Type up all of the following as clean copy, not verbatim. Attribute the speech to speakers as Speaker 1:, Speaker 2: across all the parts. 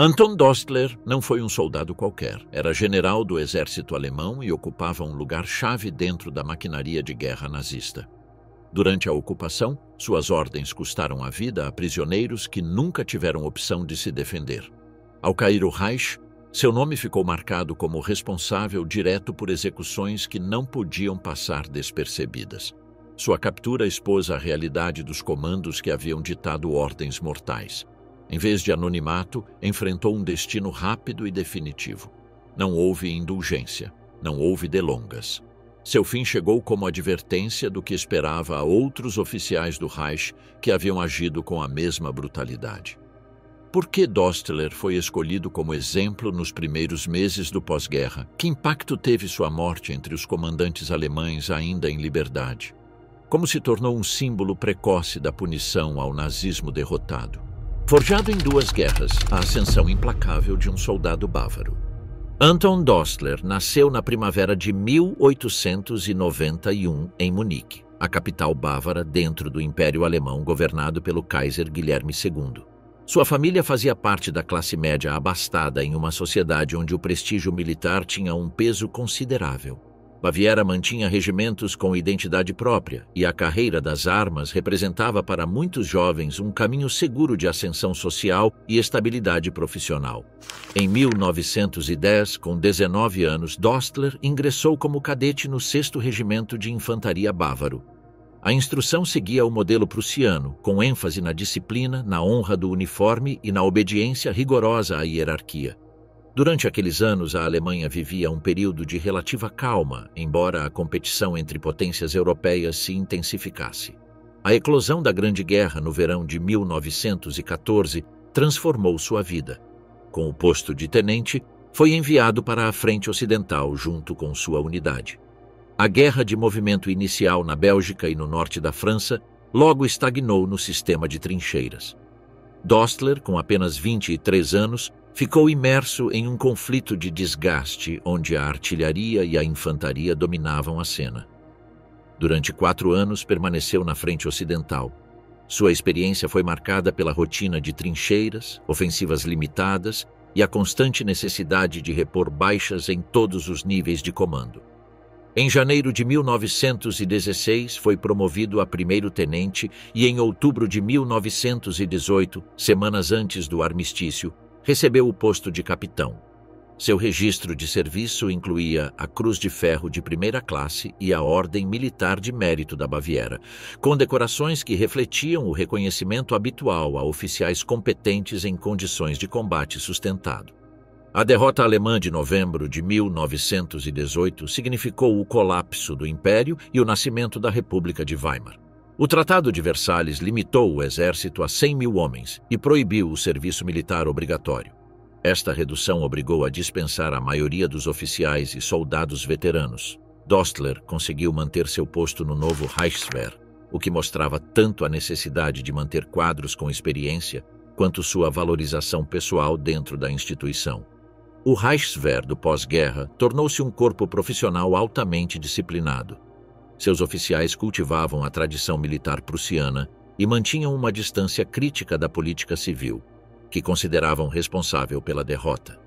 Speaker 1: Anton Dostler não foi um soldado qualquer. Era general do exército alemão e ocupava um lugar-chave dentro da maquinaria de guerra nazista. Durante a ocupação, suas ordens custaram a vida a prisioneiros que nunca tiveram opção de se defender. Ao cair o Reich, seu nome ficou marcado como responsável direto por execuções que não podiam passar despercebidas. Sua captura expôs a realidade dos comandos que haviam ditado ordens mortais. Em vez de anonimato, enfrentou um destino rápido e definitivo. Não houve indulgência, não houve delongas. Seu fim chegou como advertência do que esperava a outros oficiais do Reich que haviam agido com a mesma brutalidade. Por que Dostler foi escolhido como exemplo nos primeiros meses do pós-guerra? Que impacto teve sua morte entre os comandantes alemães ainda em liberdade? Como se tornou um símbolo precoce da punição ao nazismo derrotado? Forjado em 2 guerras, a ascensão implacável de um soldado bávaro. Anton Dostler nasceu na primavera de 1891 em Munique, a capital bávara dentro do Império Alemão governado pelo Kaiser Guilherme II. Sua família fazia parte da classe média abastada em uma sociedade onde o prestígio militar tinha um peso considerável. Baviera mantinha regimentos com identidade própria e a carreira das armas representava para muitos jovens um caminho seguro de ascensão social e estabilidade profissional. Em 1910, com 19 anos, Dostler ingressou como cadete no 6º Regimento de Infantaria Bávaro. A instrução seguia o modelo prussiano, com ênfase na disciplina, na honra do uniforme e na obediência rigorosa à hierarquia. Durante aqueles anos, a Alemanha vivia um período de relativa calma, embora a competição entre potências europeias se intensificasse. A eclosão da Grande Guerra no verão de 1914 transformou sua vida. Com o posto de tenente, foi enviado para a frente ocidental junto com sua unidade. A guerra de movimento inicial na Bélgica e no norte da França logo estagnou no sistema de trincheiras. Dostler, com apenas 23 anos, ficou imerso em um conflito de desgaste onde a artilharia e a infantaria dominavam a cena. Durante 4 anos permaneceu na frente ocidental. Sua experiência foi marcada pela rotina de trincheiras, ofensivas limitadas e a constante necessidade de repor baixas em todos os níveis de comando. Em janeiro de 1916 foi promovido a 1º tenente e em outubro de 1918, semanas antes do armistício, recebeu o posto de capitão. Seu registro de serviço incluía a Cruz de Ferro de 1ª classe e a Ordem Militar de Mérito da Baviera, condecorações que refletiam o reconhecimento habitual a oficiais competentes em condições de combate sustentado. A derrota alemã de novembro de 1918 significou o colapso do Império e o nascimento da República de Weimar. O Tratado de Versalhes limitou o exército a 100 mil homens e proibiu o serviço militar obrigatório. Esta redução obrigou a dispensar a maioria dos oficiais e soldados veteranos. Dostler conseguiu manter seu posto no novo Reichswehr, o que mostrava tanto a necessidade de manter quadros com experiência quanto sua valorização pessoal dentro da instituição. O Reichswehr do pós-guerra tornou-se um corpo profissional altamente disciplinado. Seus oficiais cultivavam a tradição militar prussiana e mantinham uma distância crítica da política civil, que consideravam responsável pela derrota.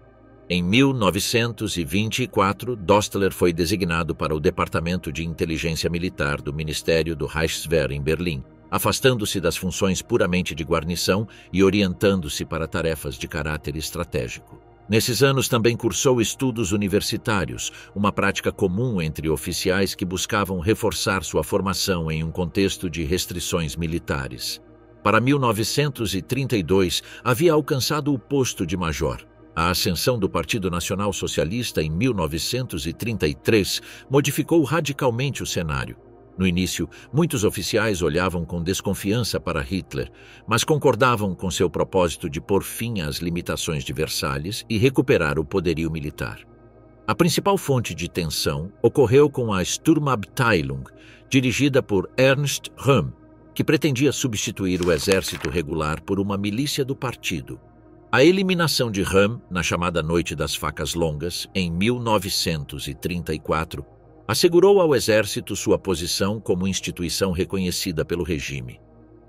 Speaker 1: Em 1924, Dostler foi designado para o Departamento de Inteligência Militar do Ministério do Reichswehr em Berlim, afastando-se das funções puramente de guarnição e orientando-se para tarefas de caráter estratégico. Nesses anos também cursou estudos universitários, uma prática comum entre oficiais que buscavam reforçar sua formação em um contexto de restrições militares. Para 1932, havia alcançado o posto de major. A ascensão do Partido Nacional Socialista em 1933 modificou radicalmente o cenário. No início, muitos oficiais olhavam com desconfiança para Hitler, mas concordavam com seu propósito de pôr fim às limitações de Versalhes e recuperar o poderio militar. A principal fonte de tensão ocorreu com a Sturmabteilung, dirigida por Ernst Röhm, que pretendia substituir o exército regular por uma milícia do partido. A eliminação de Röhm, na chamada Noite das Facas Longas, em 1934, assegurou ao exército sua posição como instituição reconhecida pelo regime.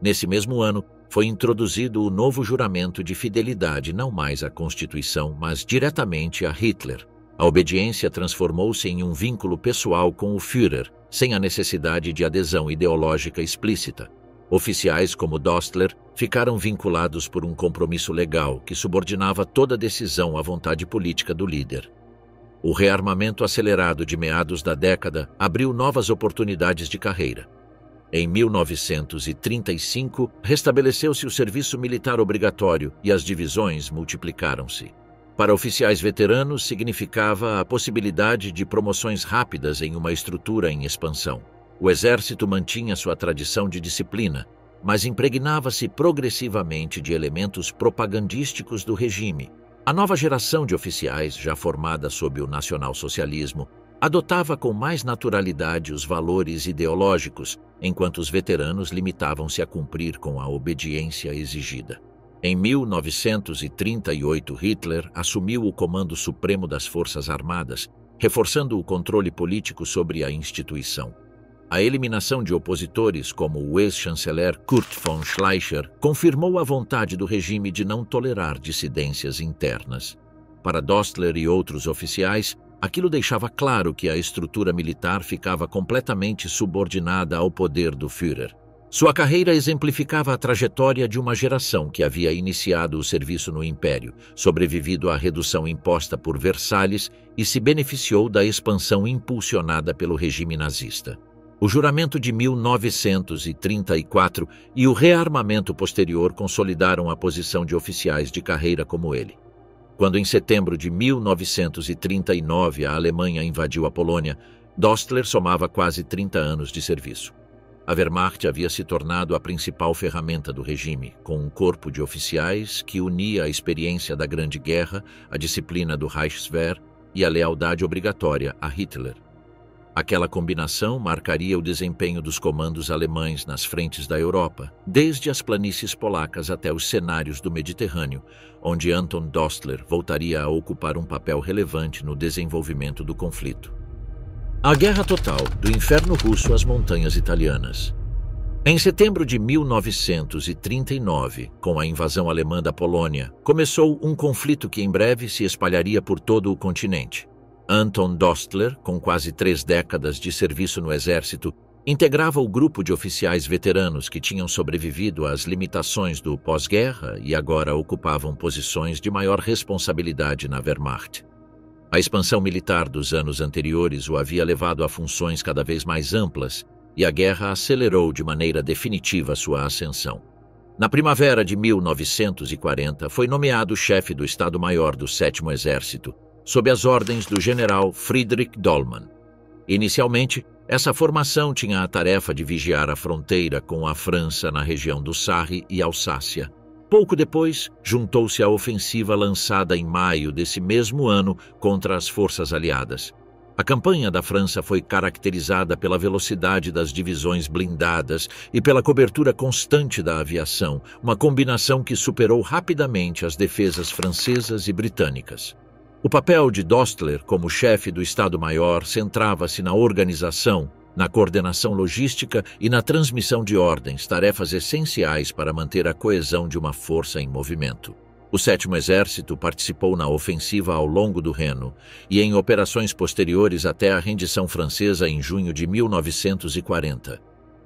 Speaker 1: Nesse mesmo ano, foi introduzido o novo juramento de fidelidade não mais à Constituição, mas diretamente a Hitler. A obediência transformou-se em um vínculo pessoal com o Führer, sem a necessidade de adesão ideológica explícita. Oficiais como Dostler ficaram vinculados por um compromisso legal que subordinava toda decisão à vontade política do líder. O rearmamento acelerado de meados da década abriu novas oportunidades de carreira. Em 1935, restabeleceu-se o serviço militar obrigatório e as divisões multiplicaram-se. Para oficiais veteranos, significava a possibilidade de promoções rápidas em uma estrutura em expansão. O exército mantinha sua tradição de disciplina, mas impregnava-se progressivamente de elementos propagandísticos do regime. A nova geração de oficiais, já formada sob o nacionalsocialismo, adotava com mais naturalidade os valores ideológicos, enquanto os veteranos limitavam-se a cumprir com a obediência exigida. Em 1938, Hitler assumiu o comando supremo das Forças Armadas, reforçando o controle político sobre a instituição. A eliminação de opositores, como o ex-chanceler Kurt von Schleicher, confirmou a vontade do regime de não tolerar dissidências internas. Para Dostler e outros oficiais, aquilo deixava claro que a estrutura militar ficava completamente subordinada ao poder do Führer. Sua carreira exemplificava a trajetória de uma geração que havia iniciado o serviço no Império, sobrevivido à redução imposta por Versalhes e se beneficiou da expansão impulsionada pelo regime nazista. O juramento de 1934 e o rearmamento posterior consolidaram a posição de oficiais de carreira como ele. Quando, em setembro de 1939, a Alemanha invadiu a Polônia, Dostler somava quase 30 anos de serviço. A Wehrmacht havia se tornado a principal ferramenta do regime, com um corpo de oficiais que unia a experiência da Grande Guerra, a disciplina do Reichswehr e a lealdade obrigatória a Hitler. Aquela combinação marcaria o desempenho dos comandos alemães nas frentes da Europa, desde as planícies polacas até os cenários do Mediterrâneo, onde Anton Dostler voltaria a ocupar um papel relevante no desenvolvimento do conflito. A Guerra Total, do Inferno Russo às Montanhas Italianas. Em setembro de 1939, com a invasão alemã da Polônia, começou um conflito que em breve se espalharia por todo o continente. Anton Dostler, com quase 3 décadas de serviço no exército, integrava o grupo de oficiais veteranos que tinham sobrevivido às limitações do pós-guerra e agora ocupavam posições de maior responsabilidade na Wehrmacht. A expansão militar dos anos anteriores o havia levado a funções cada vez mais amplas e a guerra acelerou de maneira definitiva sua ascensão. Na primavera de 1940, foi nomeado chefe do Estado-Maior do 7º Exército, sob as ordens do general Friedrich Dollmann. Inicialmente, essa formação tinha a tarefa de vigiar a fronteira com a França na região do Sarre e Alsácia. Pouco depois, juntou-se à ofensiva lançada em maio desse mesmo ano contra as forças aliadas. A campanha da França foi caracterizada pela velocidade das divisões blindadas e pela cobertura constante da aviação, uma combinação que superou rapidamente as defesas francesas e britânicas. O papel de Dostler como chefe do Estado-Maior centrava-se na organização, na coordenação logística e na transmissão de ordens, tarefas essenciais para manter a coesão de uma força em movimento. O 7º Exército participou na ofensiva ao longo do Reno e em operações posteriores até a rendição francesa em junho de 1940.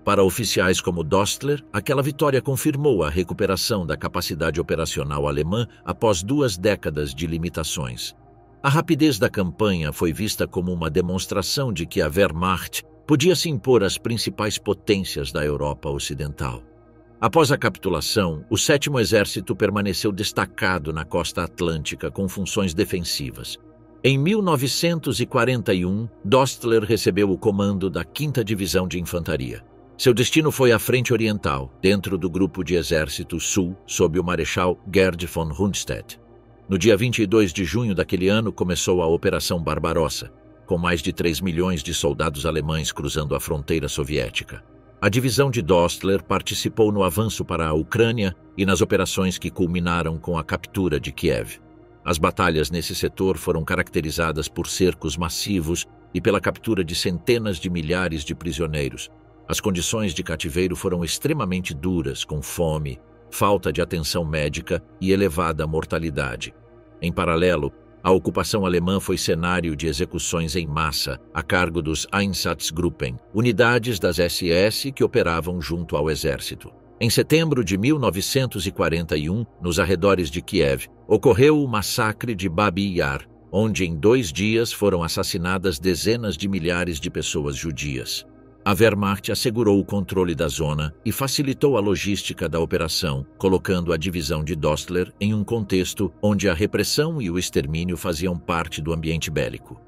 Speaker 1: Para oficiais como Dostler, aquela vitória confirmou a recuperação da capacidade operacional alemã após 2 décadas de limitações. A rapidez da campanha foi vista como uma demonstração de que a Wehrmacht podia se impor às principais potências da Europa Ocidental. Após a capitulação, o 7º Exército permaneceu destacado na costa atlântica com funções defensivas. Em 1941, Dostler recebeu o comando da 5ª Divisão de Infantaria. Seu destino foi a Frente Oriental, dentro do Grupo de Exército Sul, sob o Marechal Gerd von Rundstedt. No dia 22 de junho daquele ano, começou a Operação Barbarossa, com mais de 3 milhões de soldados alemães cruzando a fronteira soviética. A divisão de Dostler participou no avanço para a Ucrânia e nas operações que culminaram com a captura de Kiev. As batalhas nesse setor foram caracterizadas por cercos massivos e pela captura de centenas de milhares de prisioneiros. As condições de cativeiro foram extremamente duras, com fome, falta de atenção médica e elevada mortalidade. Em paralelo, a ocupação alemã foi cenário de execuções em massa a cargo dos Einsatzgruppen, unidades das SS que operavam junto ao exército. Em setembro de 1941, nos arredores de Kiev, ocorreu o massacre de Babi Yar, onde em 2 dias foram assassinadas dezenas de milhares de pessoas judias. A Wehrmacht assegurou o controle da zona e facilitou a logística da operação, colocando a divisão de Dostler em um contexto onde a repressão e o extermínio faziam parte do ambiente bélico.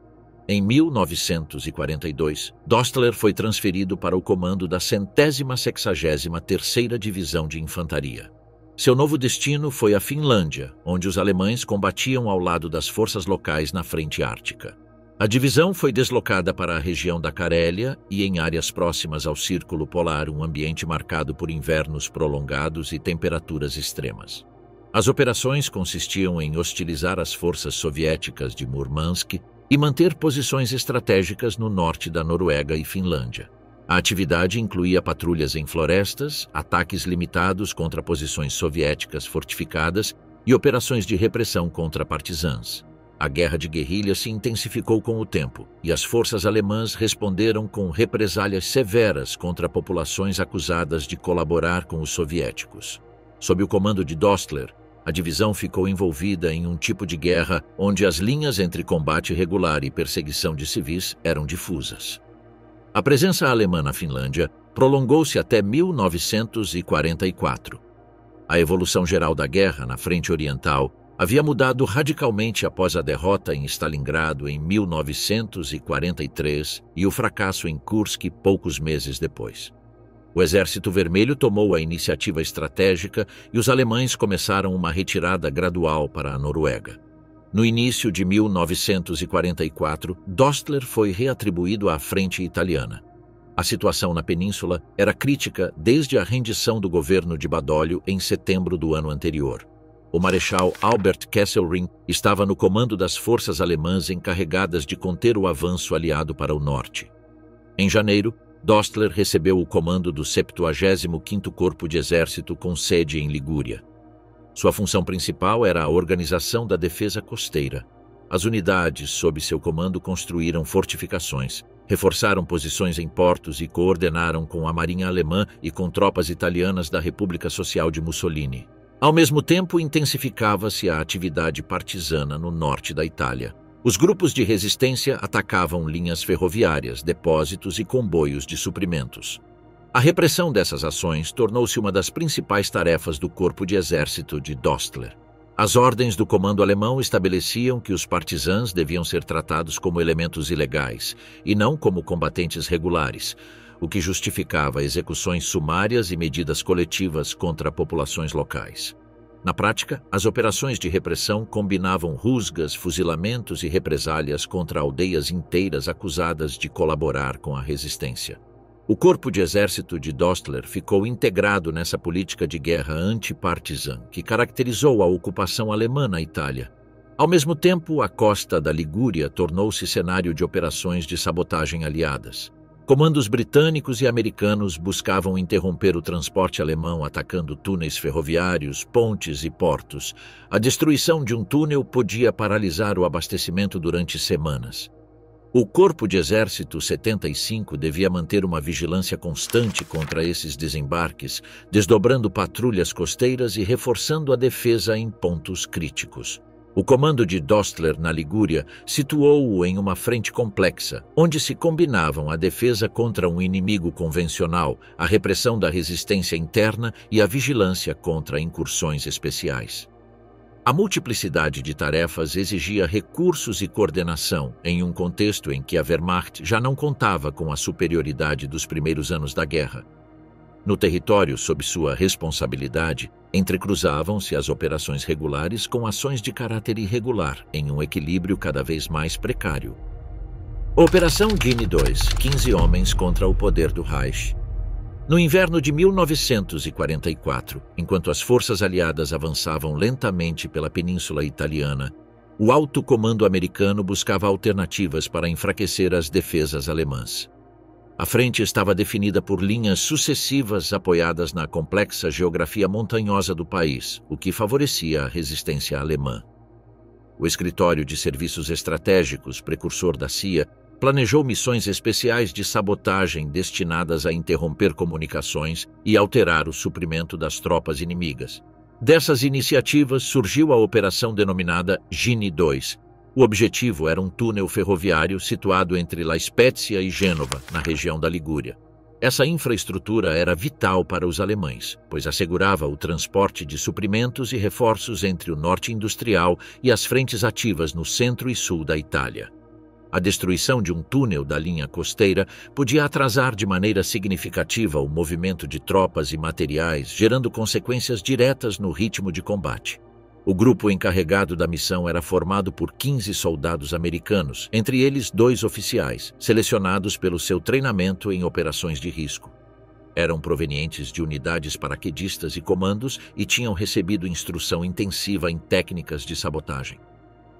Speaker 1: Em 1942, Dostler foi transferido para o comando da 163ª Divisão de Infantaria. Seu novo destino foi a Finlândia, onde os alemães combatiam ao lado das forças locais na frente ártica. A divisão foi deslocada para a região da Carélia e em áreas próximas ao Círculo Polar, um ambiente marcado por invernos prolongados e temperaturas extremas. As operações consistiam em hostilizar as forças soviéticas de Murmansk e manter posições estratégicas no norte da Noruega e Finlândia. A atividade incluía patrulhas em florestas, ataques limitados contra posições soviéticas fortificadas e operações de repressão contra partisãs. A guerra de guerrilha se intensificou com o tempo, e as forças alemãs responderam com represálias severas contra populações acusadas de colaborar com os soviéticos. Sob o comando de Dostler, a divisão ficou envolvida em um tipo de guerra onde as linhas entre combate regular e perseguição de civis eram difusas. A presença alemã na Finlândia prolongou-se até 1944. A evolução geral da guerra na frente oriental havia mudado radicalmente após a derrota em Stalingrado em 1943 e o fracasso em Kursk poucos meses depois. O Exército Vermelho tomou a iniciativa estratégica e os alemães começaram uma retirada gradual para a Noruega. No início de 1944, Dostler foi reatribuído à frente italiana. A situação na península era crítica desde a rendição do governo de Badoglio em setembro do ano anterior. O marechal Albert Kesselring estava no comando das forças alemãs encarregadas de conter o avanço aliado para o norte. Em janeiro, Dostler recebeu o comando do 75º Corpo de Exército com sede em Ligúria. Sua função principal era a organização da defesa costeira. As unidades sob seu comando construíram fortificações, reforçaram posições em portos e coordenaram com a marinha alemã e com tropas italianas da República Social de Mussolini. Ao mesmo tempo, intensificava-se a atividade partisana no norte da Itália. Os grupos de resistência atacavam linhas ferroviárias, depósitos e comboios de suprimentos. A repressão dessas ações tornou-se uma das principais tarefas do Corpo de Exército de Dostler. As ordens do comando alemão estabeleciam que os partisãs deviam ser tratados como elementos ilegais e não como combatentes regulares, o que justificava execuções sumárias e medidas coletivas contra populações locais. Na prática, as operações de repressão combinavam rusgas, fuzilamentos e represálias contra aldeias inteiras acusadas de colaborar com a resistência. O Corpo de Exército de Dostler ficou integrado nessa política de guerra antipartisã que caracterizou a ocupação alemã na Itália. Ao mesmo tempo, a costa da Ligúria tornou-se cenário de operações de sabotagem aliadas. Comandos britânicos e americanos buscavam interromper o transporte alemão atacando túneis ferroviários, pontes e portos. A destruição de um túnel podia paralisar o abastecimento durante semanas. O Corpo de Exército 75 devia manter uma vigilância constante contra esses desembarques, desdobrando patrulhas costeiras e reforçando a defesa em pontos críticos. O comando de Dostler na Ligúria situou-o em uma frente complexa, onde se combinavam a defesa contra um inimigo convencional, a repressão da resistência interna e a vigilância contra incursões especiais. A multiplicidade de tarefas exigia recursos e coordenação em um contexto em que a Wehrmacht já não contava com a superioridade dos primeiros anos da guerra. No território sob sua responsabilidade, entrecruzavam-se as operações regulares com ações de caráter irregular, em um equilíbrio cada vez mais precário. Operação Guinea 2, 15 homens contra o poder do Reich. No inverno de 1944, enquanto as forças aliadas avançavam lentamente pela península italiana, o alto comando americano buscava alternativas para enfraquecer as defesas alemãs. A frente estava definida por linhas sucessivas apoiadas na complexa geografia montanhosa do país, o que favorecia a resistência alemã. O Escritório de Serviços Estratégicos, precursor da CIA, planejou missões especiais de sabotagem destinadas a interromper comunicações e alterar o suprimento das tropas inimigas. Dessas iniciativas surgiu a operação denominada Gini 2. O objetivo era um túnel ferroviário situado entre La Spezia e Gênova, na região da Ligúria. Essa infraestrutura era vital para os alemães, pois assegurava o transporte de suprimentos e reforços entre o norte industrial e as frentes ativas no centro e sul da Itália. A destruição de um túnel da linha costeira podia atrasar de maneira significativa o movimento de tropas e materiais, gerando consequências diretas no ritmo de combate. O grupo encarregado da missão era formado por 15 soldados americanos, entre eles 2 oficiais, selecionados pelo seu treinamento em operações de risco. Eram provenientes de unidades paraquedistas e comandos e tinham recebido instrução intensiva em técnicas de sabotagem.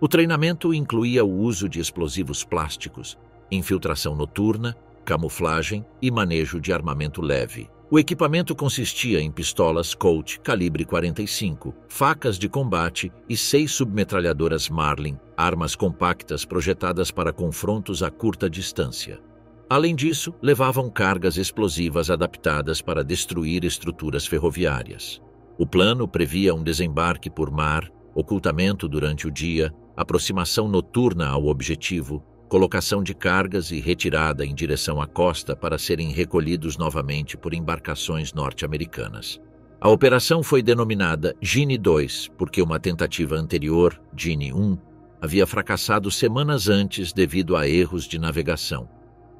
Speaker 1: O treinamento incluía o uso de explosivos plásticos, infiltração noturna, camuflagem e manejo de armamento leve. O equipamento consistia em pistolas Colt calibre 45, facas de combate e 6 submetralhadoras Marlin, armas compactas projetadas para confrontos a curta distância. Além disso, levavam cargas explosivas adaptadas para destruir estruturas ferroviárias. O plano previa um desembarque por mar, ocultamento durante o dia, aproximação noturna ao objetivo, colocação de cargas e retirada em direção à costa para serem recolhidos novamente por embarcações norte-americanas. A operação foi denominada Gini 2 porque uma tentativa anterior, Gini 1, havia fracassado semanas antes devido a erros de navegação.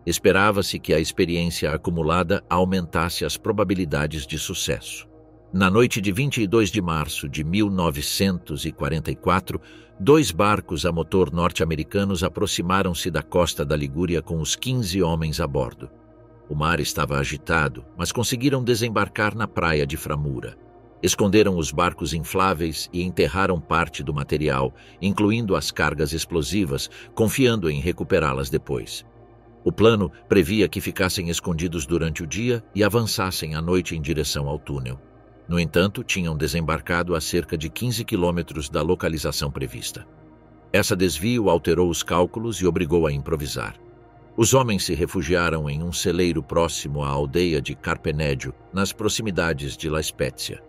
Speaker 1: Esperava-se que a experiência acumulada aumentasse as probabilidades de sucesso. Na noite de 22 de março de 1944, 2 barcos a motor norte-americanos aproximaram-se da costa da Ligúria com os 15 homens a bordo. O mar estava agitado, mas conseguiram desembarcar na praia de Framura. Esconderam os barcos infláveis e enterraram parte do material, incluindo as cargas explosivas, confiando em recuperá-las depois. O plano previa que ficassem escondidos durante o dia e avançassem à noite em direção ao túnel. No entanto, tinham desembarcado a cerca de 15 quilômetros da localização prevista. Essa desvio alterou os cálculos e obrigou a improvisar. Os homens se refugiaram em um celeiro próximo à aldeia de Carpeneggio, nas proximidades de La Spezia.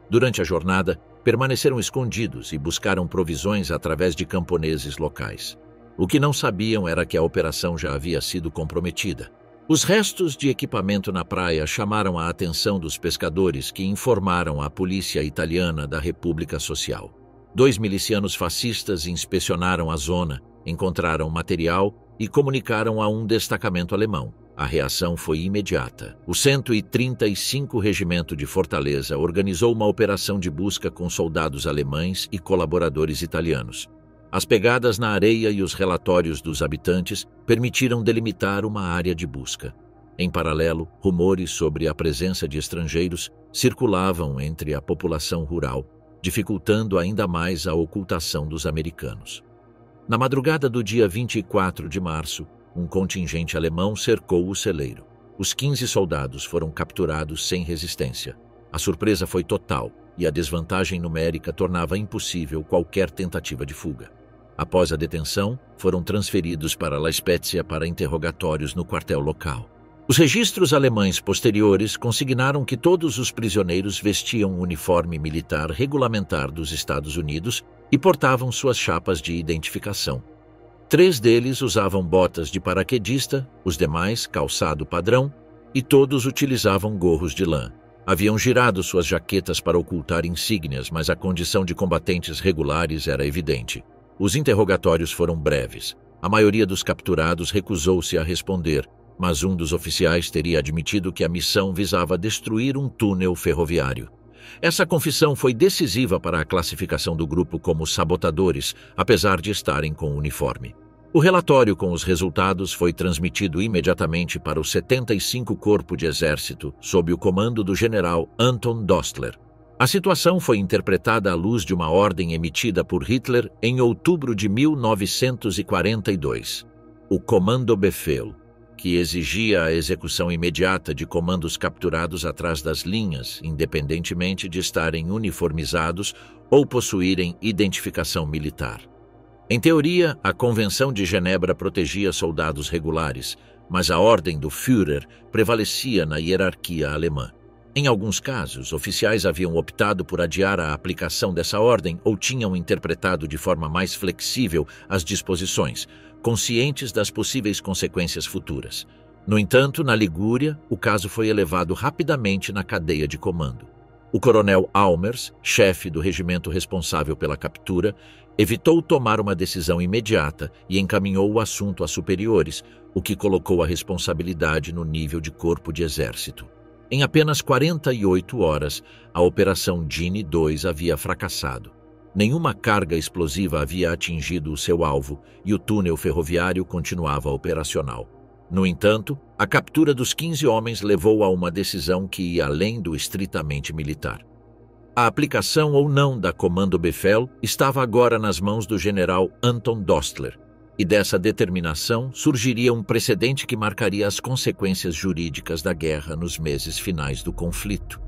Speaker 1: Durante a jornada, permaneceram escondidos e buscaram provisões através de camponeses locais. O que não sabiam era que a operação já havia sido comprometida. Os restos de equipamento na praia chamaram a atenção dos pescadores, que informaram à polícia italiana da República Social. 2 milicianos fascistas inspecionaram a zona, encontraram material e comunicaram a um destacamento alemão. A reação foi imediata. O 135º Regimento de Fortaleza organizou uma operação de busca com soldados alemães e colaboradores italianos. As pegadas na areia e os relatórios dos habitantes permitiram delimitar uma área de busca. Em paralelo, rumores sobre a presença de estrangeiros circulavam entre a população rural, dificultando ainda mais a ocultação dos americanos. Na madrugada do dia 24 de março, um contingente alemão cercou o celeiro. Os 15 soldados foram capturados sem resistência. A surpresa foi total e a desvantagem numérica tornava impossível qualquer tentativa de fuga. Após a detenção, foram transferidos para La Spezia para interrogatórios no quartel local. Os registros alemães posteriores consignaram que todos os prisioneiros vestiam o uniforme militar regulamentar dos Estados Unidos e portavam suas chapas de identificação. 3 deles usavam botas de paraquedista, os demais calçado padrão, e todos utilizavam gorros de lã. Haviam girado suas jaquetas para ocultar insígnias, mas a condição de combatentes regulares era evidente. Os interrogatórios foram breves. A maioria dos capturados recusou-se a responder, mas um dos oficiais teria admitido que a missão visava destruir um túnel ferroviário. Essa confissão foi decisiva para a classificação do grupo como sabotadores, apesar de estarem com uniforme. O relatório com os resultados foi transmitido imediatamente para o 75º Corpo de Exército, sob o comando do general Anton Dostler. A situação foi interpretada à luz de uma ordem emitida por Hitler em outubro de 1942. O Kommandobefehl. que exigia a execução imediata de comandos capturados atrás das linhas, independentemente de estarem uniformizados ou possuírem identificação militar. Em teoria, a Convenção de Genebra protegia soldados regulares, mas a ordem do Führer prevalecia na hierarquia alemã. Em alguns casos, oficiais haviam optado por adiar a aplicação dessa ordem ou tinham interpretado de forma mais flexível as disposições, conscientes das possíveis consequências futuras. No entanto, na Ligúria, o caso foi elevado rapidamente na cadeia de comando. O coronel Almers, chefe do regimento responsável pela captura, evitou tomar uma decisão imediata e encaminhou o assunto a superiores, o que colocou a responsabilidade no nível de corpo de exército. Em apenas 48 horas, a Operação Gini 2 havia fracassado. Nenhuma carga explosiva havia atingido o seu alvo e o túnel ferroviário continuava operacional. No entanto, a captura dos 15 homens levou a uma decisão que ia além do estritamente militar. A aplicação ou não da Kommandobefehl estava agora nas mãos do general Anton Dostler, e dessa determinação surgiria um precedente que marcaria as consequências jurídicas da guerra nos meses finais do conflito.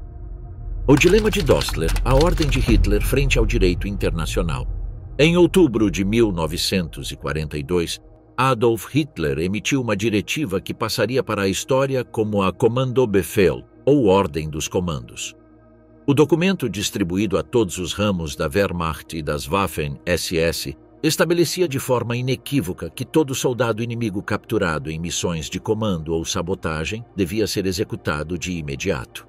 Speaker 1: O dilema de Dostler, a ordem de Hitler frente ao direito internacional. Em outubro de 1942, Adolf Hitler emitiu uma diretiva que passaria para a história como a Kommandobefehl, ou Ordem dos Comandos. O documento, distribuído a todos os ramos da Wehrmacht e das Waffen-SS, estabelecia de forma inequívoca que todo soldado inimigo capturado em missões de comando ou sabotagem devia ser executado de imediato.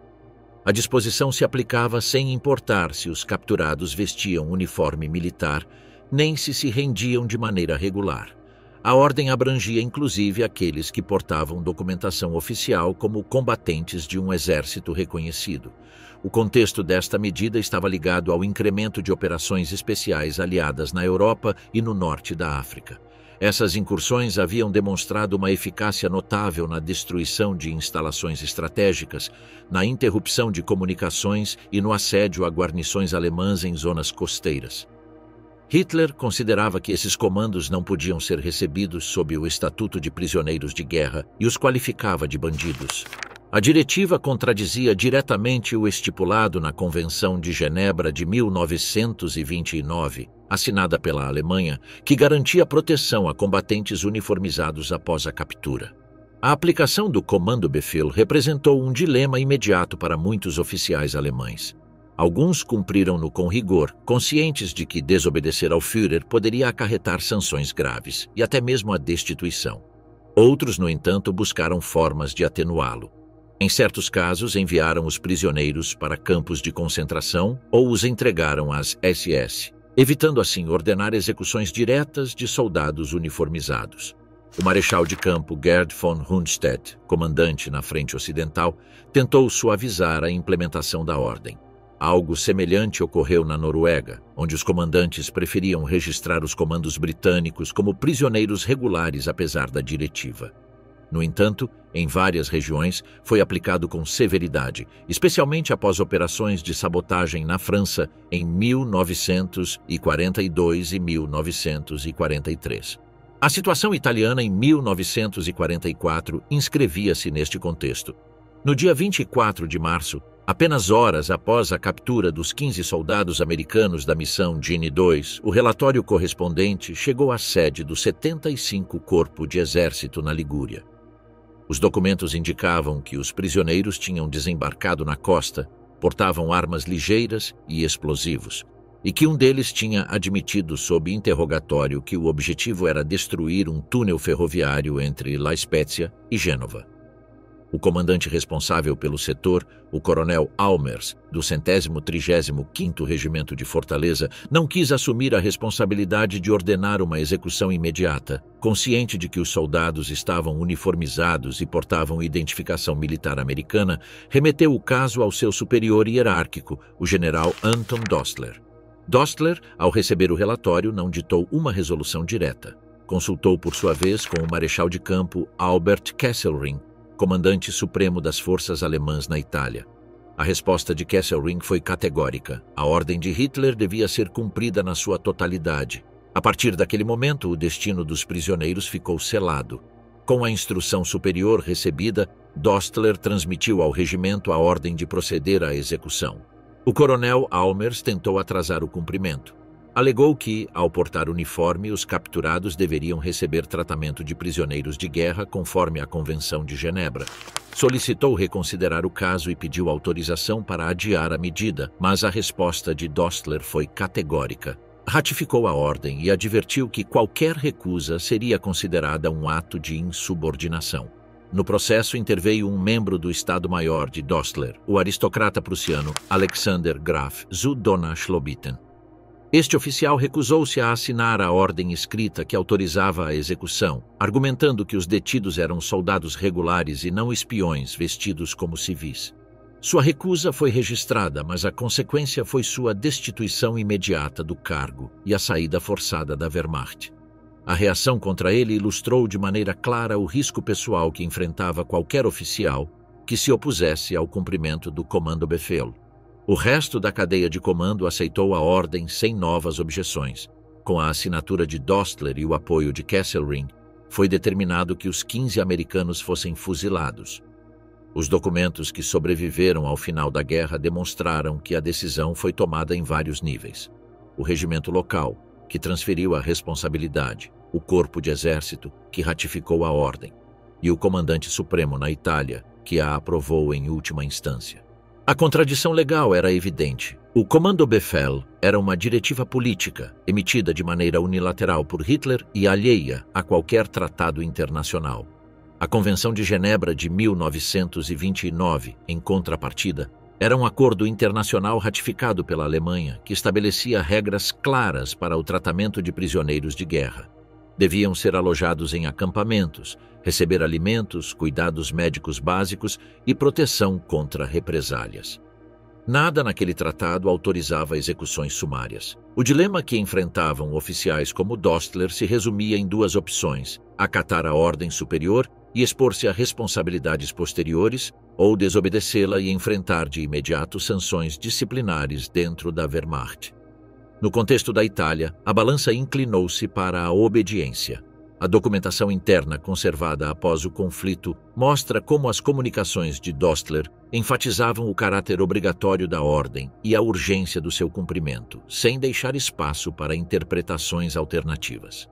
Speaker 1: A disposição se aplicava sem importar se os capturados vestiam uniforme militar, nem se rendiam de maneira regular. A ordem abrangia inclusive aqueles que portavam documentação oficial como combatentes de um exército reconhecido. O contexto desta medida estava ligado ao incremento de operações especiais aliadas na Europa e no norte da África. Essas incursões haviam demonstrado uma eficácia notável na destruição de instalações estratégicas, na interrupção de comunicações e no assédio a guarnições alemãs em zonas costeiras. Hitler considerava que esses comandos não podiam ser recebidos sob o Estatuto de Prisioneiros de Guerra e os qualificava de bandidos. A diretiva contradizia diretamente o estipulado na Convenção de Genebra de 1929, assinada pela Alemanha, que garantia proteção a combatentes uniformizados após a captura. A aplicação do Kommandobefehl representou um dilema imediato para muitos oficiais alemães. Alguns cumpriram-no com rigor, conscientes de que desobedecer ao Führer poderia acarretar sanções graves e até mesmo a destituição. Outros, no entanto, buscaram formas de atenuá-lo. Em certos casos, enviaram os prisioneiros para campos de concentração ou os entregaram às SS, evitando assim ordenar execuções diretas de soldados uniformizados. O marechal de campo Gerd von Rundstedt, comandante na frente ocidental, tentou suavizar a implementação da ordem. Algo semelhante ocorreu na Noruega, onde os comandantes preferiam registrar os comandos britânicos como prisioneiros regulares apesar da diretiva. No entanto, em várias regiões, foi aplicado com severidade, especialmente após operações de sabotagem na França em 1942 e 1943. A situação italiana em 1944 inscrevia-se neste contexto. No dia 24 de março, apenas horas após a captura dos 15 soldados americanos da missão Gini 2, o relatório correspondente chegou à sede do 75º Corpo de Exército na Ligúria. Os documentos indicavam que os prisioneiros tinham desembarcado na costa, portavam armas ligeiras e explosivos, e que um deles tinha admitido sob interrogatório que o objetivo era destruir um túnel ferroviário entre La Spezia e Gênova. O comandante responsável pelo setor, o coronel Almers, do 135º Regimento de Fortaleza, não quis assumir a responsabilidade de ordenar uma execução imediata, consciente de que os soldados estavam uniformizados e portavam identificação militar americana, remeteu o caso ao seu superior hierárquico, o general Anton Dostler. Dostler, ao receber o relatório, não ditou uma resolução direta. Consultou por sua vez com o marechal de campo Albert Kesselring, comandante supremo das forças alemãs na Itália. A resposta de Kesselring foi categórica. A ordem de Hitler devia ser cumprida na sua totalidade. A partir daquele momento, o destino dos prisioneiros ficou selado. Com a instrução superior recebida, Dostler transmitiu ao regimento a ordem de proceder à execução. O coronel Almers tentou atrasar o cumprimento. Alegou que, ao portar uniforme, os capturados deveriam receber tratamento de prisioneiros de guerra conforme a Convenção de Genebra. Solicitou reconsiderar o caso e pediu autorização para adiar a medida, mas a resposta de Dostler foi categórica. Ratificou a ordem e advertiu que qualquer recusa seria considerada um ato de insubordinação. No processo interveio um membro do Estado-Maior de Dostler, o aristocrata prussiano Alexander Graf zu Donaueschlobitten. Este oficial recusou-se a assinar a ordem escrita que autorizava a execução, argumentando que os detidos eram soldados regulares e não espiões vestidos como civis. Sua recusa foi registrada, mas a consequência foi sua destituição imediata do cargo e a saída forçada da Wehrmacht. A reação contra ele ilustrou de maneira clara o risco pessoal que enfrentava qualquer oficial que se opusesse ao cumprimento do Kommandobefehl. O resto da cadeia de comando aceitou a ordem sem novas objeções. Com a assinatura de Dostler e o apoio de Kesselring, foi determinado que os 15 americanos fossem fuzilados. Os documentos que sobreviveram ao final da guerra demonstraram que a decisão foi tomada em vários níveis. O regimento local, que transferiu a responsabilidade, o corpo de exército, que ratificou a ordem, e o comandante supremo na Itália, que a aprovou em última instância. A contradição legal era evidente. O Kommandobefehl era uma diretiva política, emitida de maneira unilateral por Hitler e alheia a qualquer tratado internacional. A Convenção de Genebra de 1929, em contrapartida, era um acordo internacional ratificado pela Alemanha que estabelecia regras claras para o tratamento de prisioneiros de guerra. Deviam ser alojados em acampamentos, receber alimentos, cuidados médicos básicos e proteção contra represálias. Nada naquele tratado autorizava execuções sumárias. O dilema que enfrentavam oficiais como Dostler se resumia em duas opções: acatar a ordem superior e expor-se a responsabilidades posteriores, ou desobedecê-la e enfrentar de imediato sanções disciplinares dentro da Wehrmacht. No contexto da Itália, a balança inclinou-se para a obediência. A documentação interna conservada após o conflito mostra como as comunicações de Dostler enfatizavam o caráter obrigatório da ordem e a urgência do seu cumprimento, sem deixar espaço para interpretações alternativas.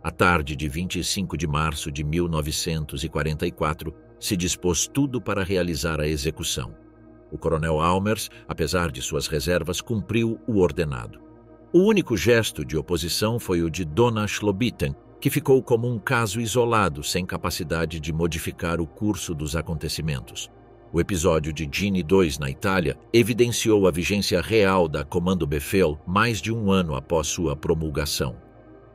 Speaker 1: À tarde de 25 de março de 1944, se dispôs tudo para realizar a execução. O coronel Almers, apesar de suas reservas, cumpriu o ordenado. O único gesto de oposição foi o de Donaueschlobitten, que ficou como um caso isolado, sem capacidade de modificar o curso dos acontecimentos. O episódio de Gini II na Itália evidenciou a vigência real da Kommandobefehl mais de um ano após sua promulgação.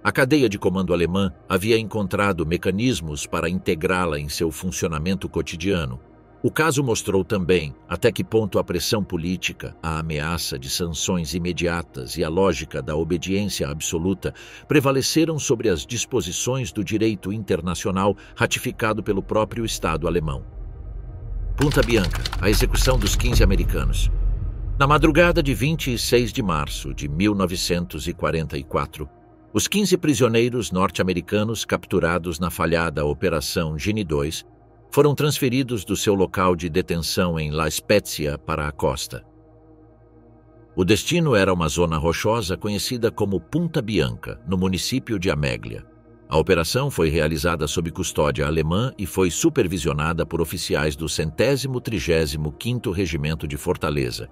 Speaker 1: A cadeia de comando alemã havia encontrado mecanismos para integrá-la em seu funcionamento cotidiano. O caso mostrou também até que ponto a pressão política, a ameaça de sanções imediatas e a lógica da obediência absoluta prevaleceram sobre as disposições do direito internacional ratificado pelo próprio Estado alemão. Punta Bianca, a execução dos 15 americanos. Na madrugada de 26 de março de 1944, os 15 prisioneiros norte-americanos capturados na falhada Operação Gini II foram transferidos do seu local de detenção em La Spezia para a costa. O destino era uma zona rochosa conhecida como Punta Bianca, no município de Ameglia. A operação foi realizada sob custódia alemã e foi supervisionada por oficiais do 135º Regimento de Fortaleza,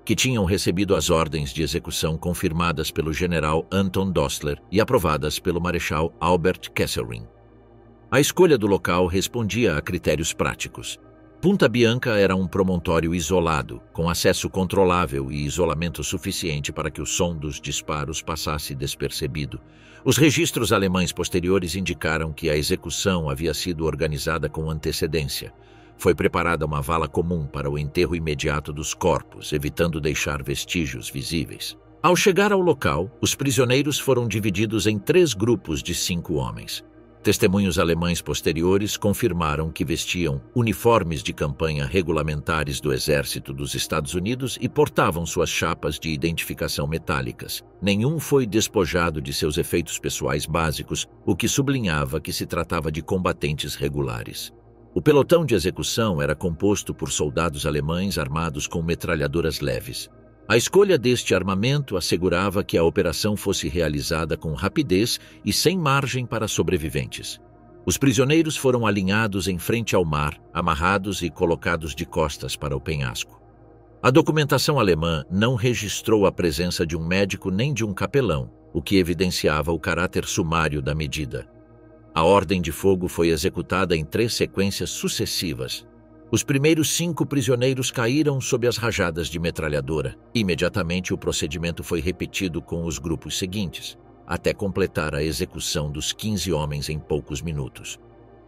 Speaker 1: que tinham recebido as ordens de execução confirmadas pelo general Anton Dostler e aprovadas pelo marechal Albert Kesselring. A escolha do local respondia a critérios práticos. Punta Bianca era um promontório isolado, com acesso controlável e isolamento suficiente para que o som dos disparos passasse despercebido. Os registros alemães posteriores indicaram que a execução havia sido organizada com antecedência. Foi preparada uma vala comum para o enterro imediato dos corpos, evitando deixar vestígios visíveis. Ao chegar ao local, os prisioneiros foram divididos em 3 grupos de 5 homens. Testemunhos alemães posteriores confirmaram que vestiam uniformes de campanha regulamentares do Exército dos Estados Unidos e portavam suas chapas de identificação metálicas. Nenhum foi despojado de seus efeitos pessoais básicos, o que sublinhava que se tratava de combatentes regulares. O pelotão de execução era composto por soldados alemães armados com metralhadoras leves. A escolha deste armamento assegurava que a operação fosse realizada com rapidez e sem margem para sobreviventes. Os prisioneiros foram alinhados em frente ao mar, amarrados e colocados de costas para o penhasco. A documentação alemã não registrou a presença de um médico nem de um capelão, o que evidenciava o caráter sumário da medida. A ordem de fogo foi executada em 3 sequências sucessivas. Os primeiros 5 prisioneiros caíram sob as rajadas de metralhadora. Imediatamente o procedimento foi repetido com os grupos seguintes, até completar a execução dos 15 homens em poucos minutos.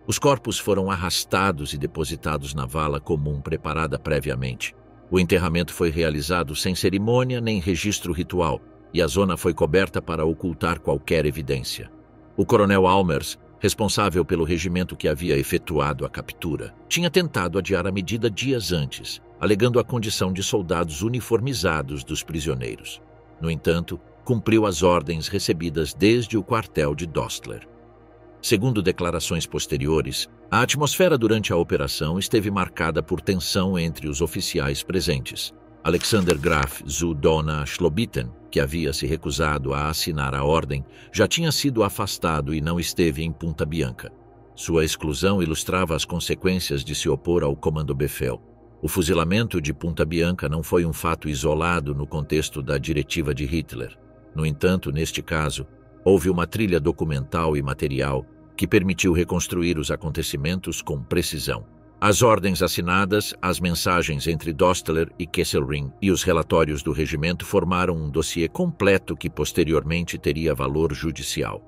Speaker 1: Os corpos foram arrastados e depositados na vala comum preparada previamente. O enterramento foi realizado sem cerimônia nem registro ritual, e a zona foi coberta para ocultar qualquer evidência. O coronel Almers, responsável pelo regimento que havia efetuado a captura, tinha tentado adiar a medida dias antes, alegando a condição de soldados uniformizados dos prisioneiros. No entanto, cumpriu as ordens recebidas desde o quartel de Dostler. Segundo declarações posteriores, a atmosfera durante a operação esteve marcada por tensão entre os oficiais presentes. Alexander Graf zu Dohna Schlobitten, que havia se recusado a assinar a ordem, já tinha sido afastado e não esteve em Punta Bianca. Sua exclusão ilustrava as consequências de se opor ao Kommandobefehl. O fuzilamento de Punta Bianca não foi um fato isolado no contexto da diretiva de Hitler. No entanto, neste caso, houve uma trilha documental e material que permitiu reconstruir os acontecimentos com precisão. As ordens assinadas, as mensagens entre Dostler e Kesselring e os relatórios do regimento formaram um dossiê completo que posteriormente teria valor judicial.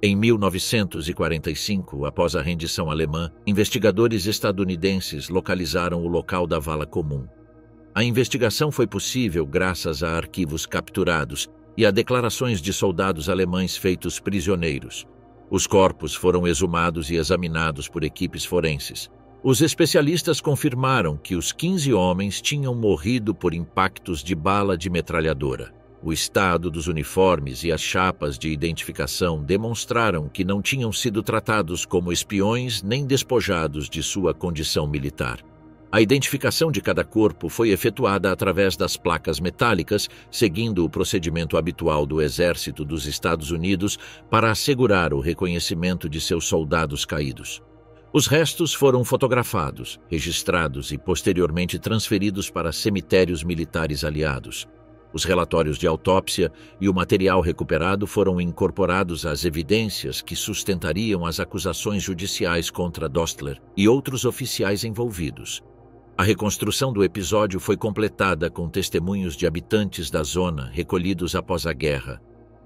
Speaker 1: Em 1945, após a rendição alemã, investigadores estadunidenses localizaram o local da vala comum. A investigação foi possível graças a arquivos capturados e a declarações de soldados alemães feitos prisioneiros. Os corpos foram exumados e examinados por equipes forenses. Os especialistas confirmaram que os 15 homens tinham morrido por impactos de bala de metralhadora. O estado dos uniformes e as chapas de identificação demonstraram que não tinham sido tratados como espiões nem despojados de sua condição militar. A identificação de cada corpo foi efetuada através das placas metálicas, seguindo o procedimento habitual do Exército dos Estados Unidos para assegurar o reconhecimento de seus soldados caídos. Os restos foram fotografados, registrados e posteriormente transferidos para cemitérios militares aliados. Os relatórios de autópsia e o material recuperado foram incorporados às evidências que sustentariam as acusações judiciais contra Dostler e outros oficiais envolvidos. A reconstrução do episódio foi completada com testemunhos de habitantes da zona recolhidos após a guerra.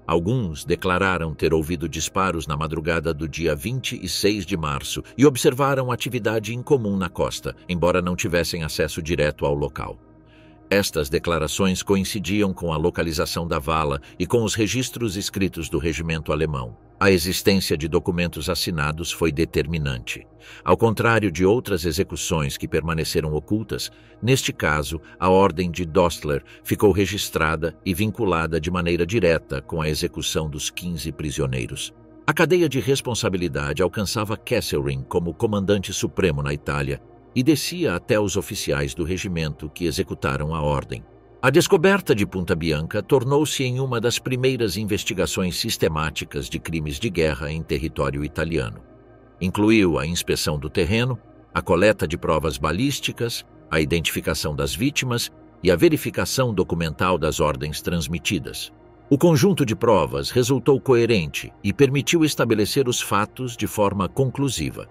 Speaker 1: Alguns declararam ter ouvido disparos na madrugada do dia 26 de março e observaram atividade incomum na costa, embora não tivessem acesso direto ao local. Estas declarações coincidiam com a localização da vala e com os registros escritos do regimento alemão. A existência de documentos assinados foi determinante. Ao contrário de outras execuções que permaneceram ocultas, neste caso, a ordem de Dostler ficou registrada e vinculada de maneira direta com a execução dos 15 prisioneiros. A cadeia de responsabilidade alcançava Kesselring como comandante supremo na Itália e descia até os oficiais do regimento que executaram a ordem. A descoberta de Punta Bianca tornou-se em uma das primeiras investigações sistemáticas de crimes de guerra em território italiano. Incluiu a inspeção do terreno, a coleta de provas balísticas, a identificação das vítimas e a verificação documental das ordens transmitidas. O conjunto de provas resultou coerente e permitiu estabelecer os fatos de forma conclusiva.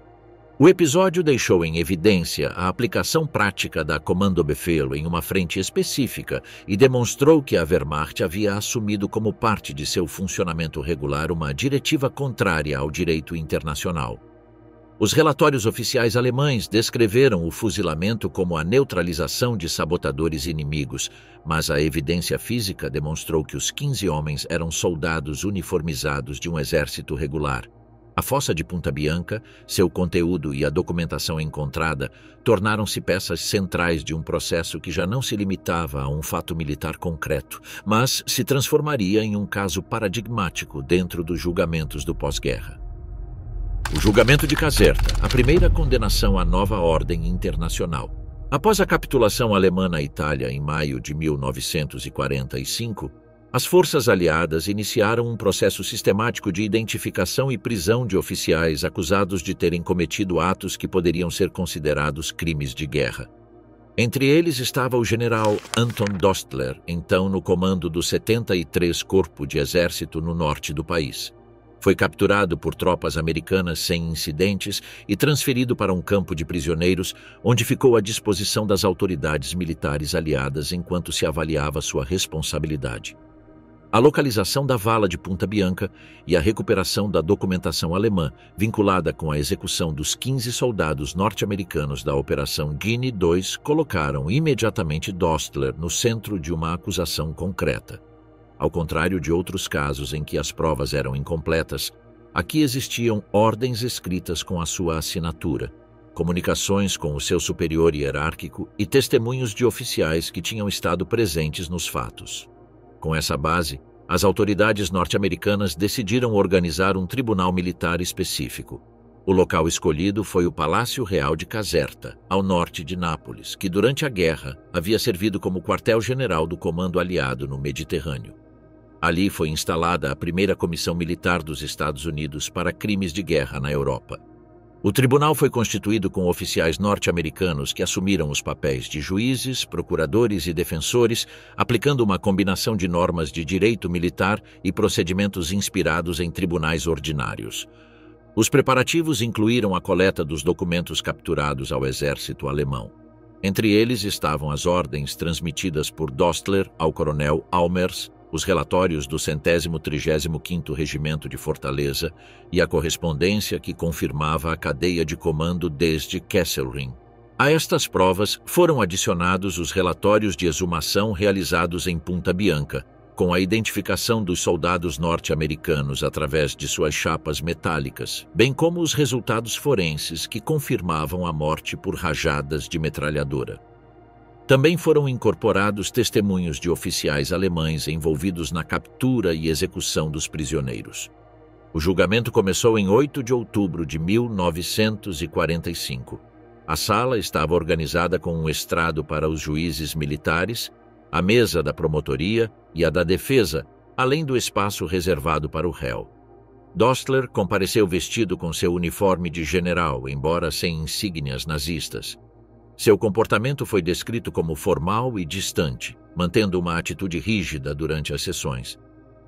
Speaker 1: O episódio deixou em evidência a aplicação prática da Kommandobefehl em uma frente específica e demonstrou que a Wehrmacht havia assumido como parte de seu funcionamento regular uma diretiva contrária ao direito internacional. Os relatórios oficiais alemães descreveram o fuzilamento como a neutralização de sabotadores inimigos, mas a evidência física demonstrou que os 15 homens eram soldados uniformizados de um exército regular. A fossa de Punta Bianca, seu conteúdo e a documentação encontrada tornaram-se peças centrais de um processo que já não se limitava a um fato militar concreto, mas se transformaria em um caso paradigmático dentro dos julgamentos do pós-guerra. O julgamento de Caserta, a primeira condenação à nova ordem internacional. Após a capitulação alemã na Itália em maio de 1945, as forças aliadas iniciaram um processo sistemático de identificação e prisão de oficiais acusados de terem cometido atos que poderiam ser considerados crimes de guerra. Entre eles estava o general Anton Dostler, então no comando do 73 Corpo de Exército no norte do país. Foi capturado por tropas americanas sem incidentes e transferido para um campo de prisioneiros, onde ficou à disposição das autoridades militares aliadas enquanto se avaliava sua responsabilidade. A localização da vala de Punta Bianca e a recuperação da documentação alemã vinculada com a execução dos 15 soldados norte-americanos da Operação Guinea II colocaram imediatamente Dostler no centro de uma acusação concreta. Ao contrário de outros casos em que as provas eram incompletas, aqui existiam ordens escritas com a sua assinatura, comunicações com o seu superior hierárquico e testemunhos de oficiais que tinham estado presentes nos fatos. Com essa base, as autoridades norte-americanas decidiram organizar um tribunal militar específico. O local escolhido foi o Palácio Real de Caserta, ao norte de Nápoles, que durante a guerra havia servido como quartel-general do Comando Aliado no Mediterrâneo. Ali foi instalada a primeira comissão militar dos Estados Unidos para crimes de guerra na Europa. O tribunal foi constituído com oficiais norte-americanos que assumiram os papéis de juízes, procuradores e defensores, aplicando uma combinação de normas de direito militar e procedimentos inspirados em tribunais ordinários. Os preparativos incluíram a coleta dos documentos capturados ao exército alemão. Entre eles estavam as ordens transmitidas por Dostler ao coronel Almers, os relatórios do 135º Regimento de Fortaleza e a correspondência que confirmava a cadeia de comando desde Kesselring. A estas provas foram adicionados os relatórios de exumação realizados em Punta Bianca, com a identificação dos soldados norte-americanos através de suas chapas metálicas, bem como os resultados forenses que confirmavam a morte por rajadas de metralhadora. Também foram incorporados testemunhos de oficiais alemães envolvidos na captura e execução dos prisioneiros. O julgamento começou em 8 de outubro de 1945. A sala estava organizada com um estrado para os juízes militares, a mesa da promotoria e a da defesa, além do espaço reservado para o réu. Dostler compareceu vestido com seu uniforme de general, embora sem insígnias nazistas. Seu comportamento foi descrito como formal e distante, mantendo uma atitude rígida durante as sessões.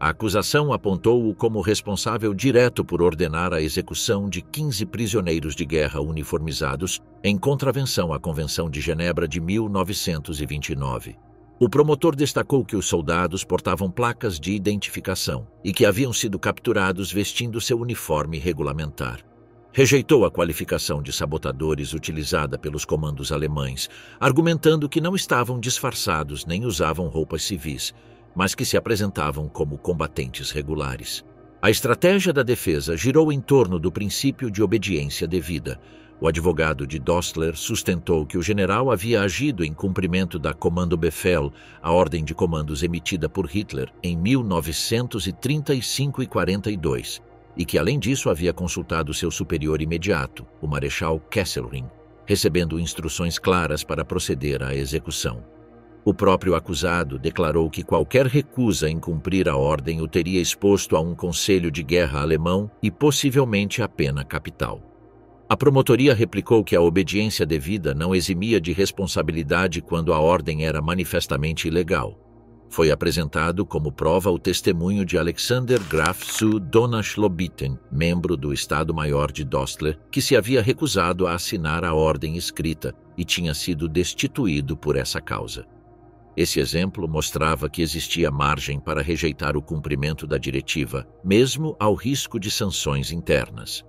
Speaker 1: A acusação apontou-o como responsável direto por ordenar a execução de 15 prisioneiros de guerra uniformizados em contravenção à Convenção de Genebra de 1929. O promotor destacou que os soldados portavam placas de identificação e que haviam sido capturados vestindo seu uniforme regulamentar. Rejeitou a qualificação de sabotadores utilizada pelos comandos alemães, argumentando que não estavam disfarçados nem usavam roupas civis, mas que se apresentavam como combatentes regulares. A estratégia da defesa girou em torno do princípio de obediência devida. O advogado de Dostler sustentou que o general havia agido em cumprimento da Kommandobefehl, a ordem de comandos emitida por Hitler em 1935 e 42, e que, além disso, havia consultado seu superior imediato, o Marechal Kesselring, recebendo instruções claras para proceder à execução. O próprio acusado declarou que qualquer recusa em cumprir a ordem o teria exposto a um conselho de guerra alemão e possivelmente à pena capital. A promotoria replicou que a obediência devida não eximia de responsabilidade quando a ordem era manifestamente ilegal. Foi apresentado como prova o testemunho de Alexander Graf zu Donaueschlebieten, membro do Estado-Maior de Dostler, que se havia recusado a assinar a ordem escrita e tinha sido destituído por essa causa. Esse exemplo mostrava que existia margem para rejeitar o cumprimento da diretiva, mesmo ao risco de sanções internas.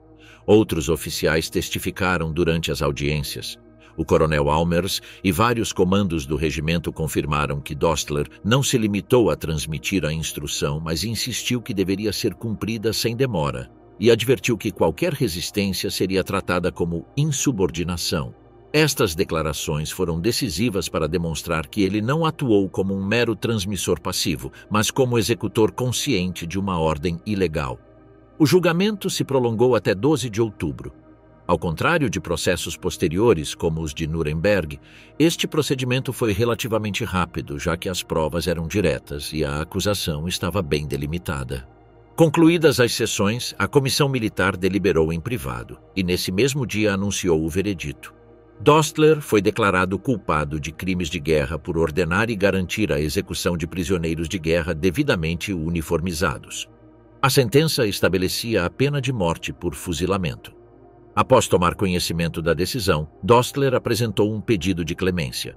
Speaker 1: Outros oficiais testificaram durante as audiências. O coronel Almers e vários comandos do regimento confirmaram que Dostler não se limitou a transmitir a instrução, mas insistiu que deveria ser cumprida sem demora. e advertiu que qualquer resistência seria tratada como insubordinação. Estas declarações foram decisivas para demonstrar que ele não atuou como um mero transmissor passivo, mas como executor consciente de uma ordem ilegal. O julgamento se prolongou até 12 de outubro. Ao contrário de processos posteriores, como os de Nuremberg, este procedimento foi relativamente rápido, já que as provas eram diretas e a acusação estava bem delimitada. Concluídas as sessões, a comissão militar deliberou em privado e, nesse mesmo dia, anunciou o veredito. Dostler foi declarado culpado de crimes de guerra por ordenar e garantir a execução de prisioneiros de guerra devidamente uniformizados. A sentença estabelecia a pena de morte por fuzilamento. Após tomar conhecimento da decisão, Dostler apresentou um pedido de clemência.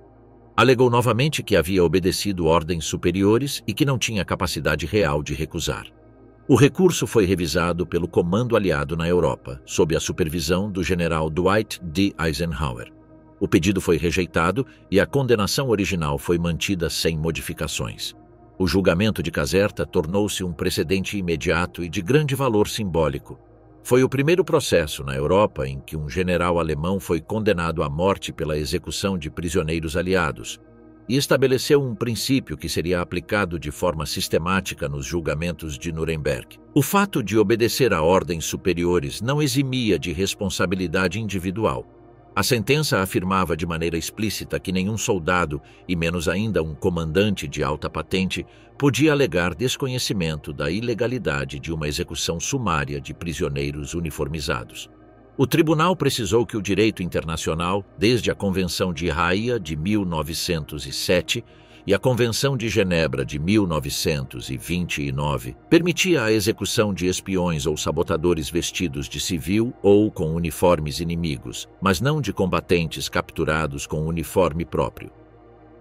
Speaker 1: Alegou novamente que havia obedecido ordens superiores e que não tinha capacidade real de recusar. O recurso foi revisado pelo Comando Aliado na Europa, sob a supervisão do general Dwight D. Eisenhower. O pedido foi rejeitado e a condenação original foi mantida sem modificações. O julgamento de Caserta tornou-se um precedente imediato e de grande valor simbólico. Foi o primeiro processo na Europa em que um general alemão foi condenado à morte pela execução de prisioneiros aliados, e estabeleceu um princípio que seria aplicado de forma sistemática nos julgamentos de Nuremberg. O fato de obedecer a ordens superiores não eximia de responsabilidade individual. A sentença afirmava de maneira explícita que nenhum soldado, e menos ainda um comandante de alta patente, podia alegar desconhecimento da ilegalidade de uma execução sumária de prisioneiros uniformizados. O tribunal precisou que o direito internacional, desde a Convenção de Haia de 1907 e a Convenção de Genebra de 1929, permitia a execução de espiões ou sabotadores vestidos de civil ou com uniformes inimigos, mas não de combatentes capturados com uniforme próprio.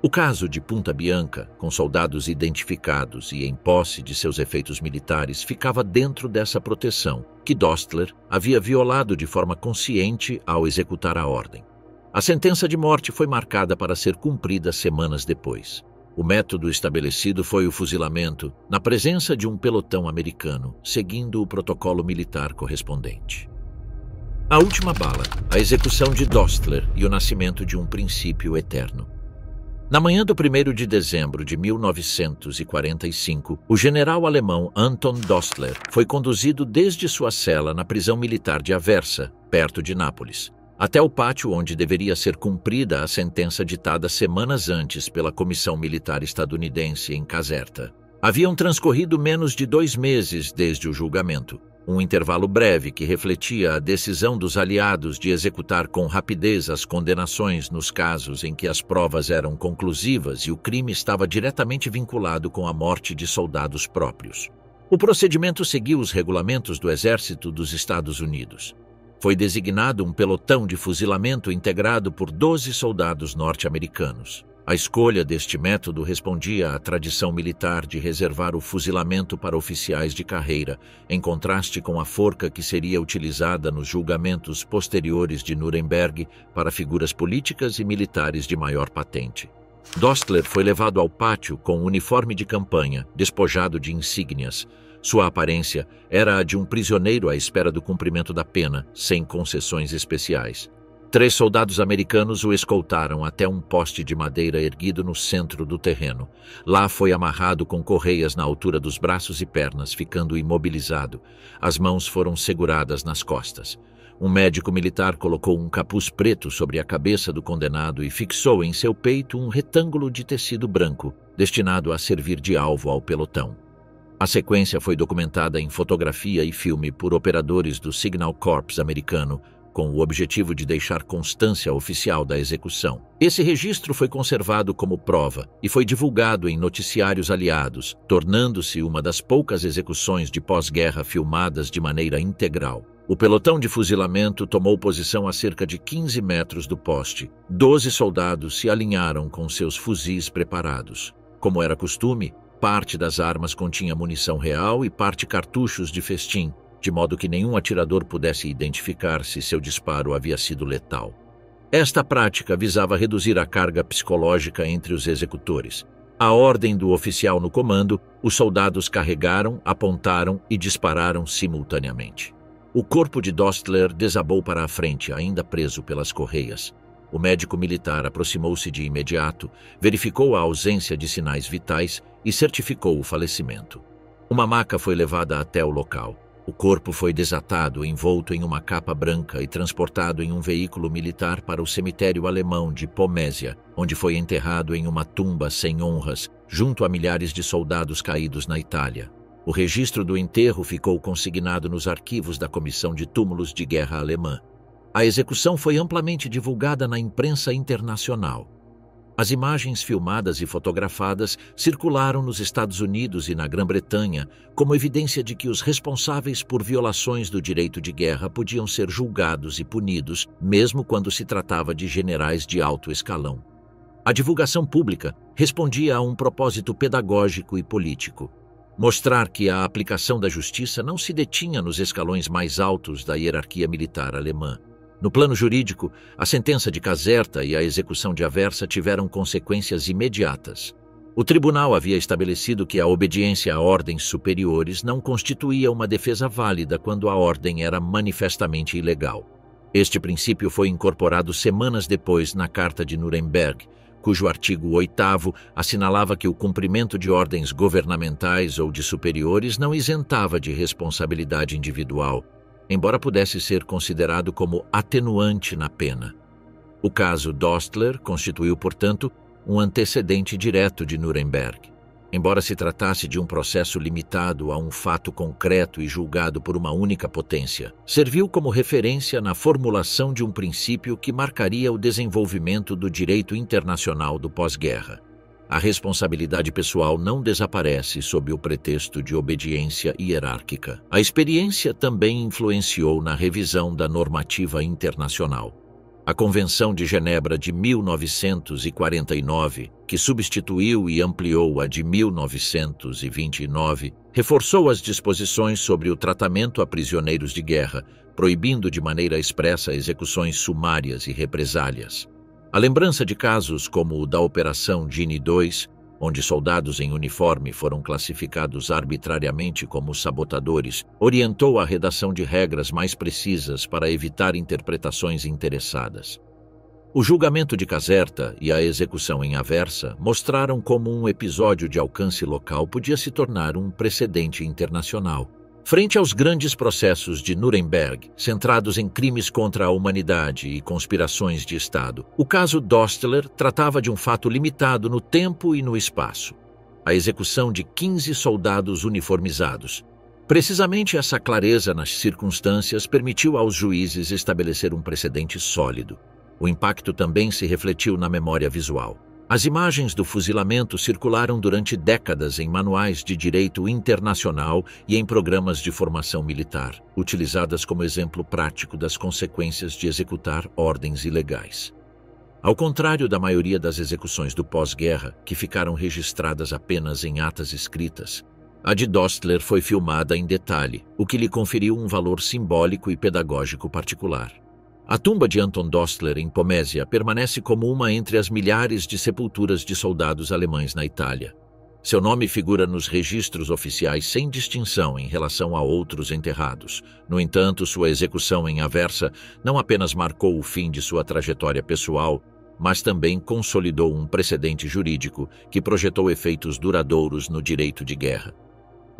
Speaker 1: O caso de Punta Bianca, com soldados identificados e em posse de seus efeitos militares, ficava dentro dessa proteção, que Dostler havia violado de forma consciente ao executar a ordem. A sentença de morte foi marcada para ser cumprida semanas depois. O método estabelecido foi o fuzilamento, na presença de um pelotão americano, seguindo o protocolo militar correspondente. A última bala, a execução de Dostler e o nascimento de um princípio eterno. Na manhã do 1º de dezembro de 1945, o general alemão Anton Dostler foi conduzido desde sua cela na prisão militar de Aversa, perto de Nápoles, até o pátio onde deveria ser cumprida a sentença ditada semanas antes pela Comissão Militar Estadunidense em Caserta. Haviam transcorrido menos de 2 meses desde o julgamento, um intervalo breve que refletia a decisão dos aliados de executar com rapidez as condenações nos casos em que as provas eram conclusivas e o crime estava diretamente vinculado com a morte de soldados próprios. O procedimento seguiu os regulamentos do Exército dos Estados Unidos. Foi designado um pelotão de fuzilamento integrado por 12 soldados norte-americanos. A escolha deste método respondia à tradição militar de reservar o fuzilamento para oficiais de carreira, em contraste com a forca que seria utilizada nos julgamentos posteriores de Nuremberg para figuras políticas e militares de maior patente. Dostler foi levado ao pátio com uniforme de campanha, despojado de insígnias. Sua aparência era a de um prisioneiro à espera do cumprimento da pena, sem concessões especiais. 3 soldados americanos o escoltaram até um poste de madeira erguido no centro do terreno. Lá foi amarrado com correias na altura dos braços e pernas, ficando imobilizado. As mãos foram seguradas nas costas. Um médico militar colocou um capuz preto sobre a cabeça do condenado e fixou em seu peito um retângulo de tecido branco, destinado a servir de alvo ao pelotão. A sequência foi documentada em fotografia e filme por operadores do Signal Corps americano, com o objetivo de deixar constância oficial da execução. Esse registro foi conservado como prova e foi divulgado em noticiários aliados, tornando-se uma das poucas execuções de pós-guerra filmadas de maneira integral. O pelotão de fuzilamento tomou posição a cerca de 15 metros do poste. 12 soldados se alinharam com seus fuzis preparados. Como era costume, parte das armas continha munição real e parte cartuchos de festim, de modo que nenhum atirador pudesse identificar se seu disparo havia sido letal. Esta prática visava reduzir a carga psicológica entre os executores. À ordem do oficial no comando, os soldados carregaram, apontaram e dispararam simultaneamente. O corpo de Dostler desabou para a frente, ainda preso pelas correias. O médico militar aproximou-se de imediato, verificou a ausência de sinais vitais e certificou o falecimento. Uma maca foi levada até o local. O corpo foi desatado, envolto em uma capa branca e transportado em um veículo militar para o cemitério alemão de Pomésia, onde foi enterrado em uma tumba sem honras, junto a milhares de soldados caídos na Itália. O registro do enterro ficou consignado nos arquivos da Comissão de Túmulos de Guerra Alemã. A execução foi amplamente divulgada na imprensa internacional. As imagens filmadas e fotografadas circularam nos Estados Unidos e na Grã-Bretanha como evidência de que os responsáveis por violações do direito de guerra podiam ser julgados e punidos, mesmo quando se tratava de generais de alto escalão. A divulgação pública respondia a um propósito pedagógico e político: mostrar que a aplicação da justiça não se detinha nos escalões mais altos da hierarquia militar alemã. No plano jurídico, a sentença de Caserta e a execução de Aversa tiveram consequências imediatas. O tribunal havia estabelecido que a obediência a ordens superiores não constituía uma defesa válida quando a ordem era manifestamente ilegal. Este princípio foi incorporado semanas depois na Carta de Nuremberg, cujo artigo 8º assinalava que o cumprimento de ordens governamentais ou de superiores não isentava de responsabilidade individual, embora pudesse ser considerado como atenuante na pena. O caso Dostler constituiu, portanto, um antecedente direto de Nuremberg. Embora se tratasse de um processo limitado a um fato concreto e julgado por uma única potência, serviu como referência na formulação de um princípio que marcaria o desenvolvimento do direito internacional do pós-guerra. A responsabilidade pessoal não desaparece sob o pretexto de obediência hierárquica. A experiência também influenciou na revisão da normativa internacional. A Convenção de Genebra de 1949, que substituiu e ampliou a de 1929, reforçou as disposições sobre o tratamento a prisioneiros de guerra, proibindo de maneira expressa execuções sumárias e represálias. A lembrança de casos como o da Operação Gini II, onde soldados em uniforme foram classificados arbitrariamente como sabotadores, orientou a redação de regras mais precisas para evitar interpretações interessadas. O julgamento de Caserta e a execução em Aversa mostraram como um episódio de alcance local podia se tornar um precedente internacional. Frente aos grandes processos de Nuremberg, centrados em crimes contra a humanidade e conspirações de Estado, o caso Dostler tratava de um fato limitado no tempo e no espaço: a execução de 15 soldados uniformizados. Precisamente essa clareza nas circunstâncias permitiu aos juízes estabelecer um precedente sólido. O impacto também se refletiu na memória visual. As imagens do fuzilamento circularam durante décadas em manuais de direito internacional e em programas de formação militar, utilizadas como exemplo prático das consequências de executar ordens ilegais. Ao contrário da maioria das execuções do pós-guerra, que ficaram registradas apenas em atas escritas, a de Dostler foi filmada em detalhe, o que lhe conferiu um valor simbólico e pedagógico particular. A tumba de Anton Dostler, em Pomésia, permanece como uma entre as milhares de sepulturas de soldados alemães na Itália. Seu nome figura nos registros oficiais sem distinção em relação a outros enterrados. No entanto, sua execução em Aversa não apenas marcou o fim de sua trajetória pessoal, mas também consolidou um precedente jurídico que projetou efeitos duradouros no direito de guerra.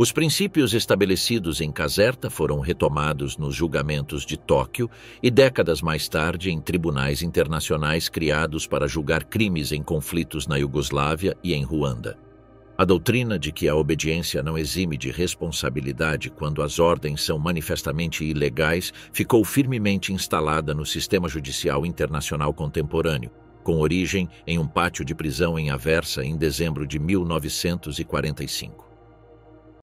Speaker 1: Os princípios estabelecidos em Caserta foram retomados nos julgamentos de Tóquio e décadas mais tarde em tribunais internacionais criados para julgar crimes em conflitos na Iugoslávia e em Ruanda. A doutrina de que a obediência não exime de responsabilidade quando as ordens são manifestamente ilegais ficou firmemente instalada no sistema judicial internacional contemporâneo, com origem em um pátio de prisão em Aversa em dezembro de 1945.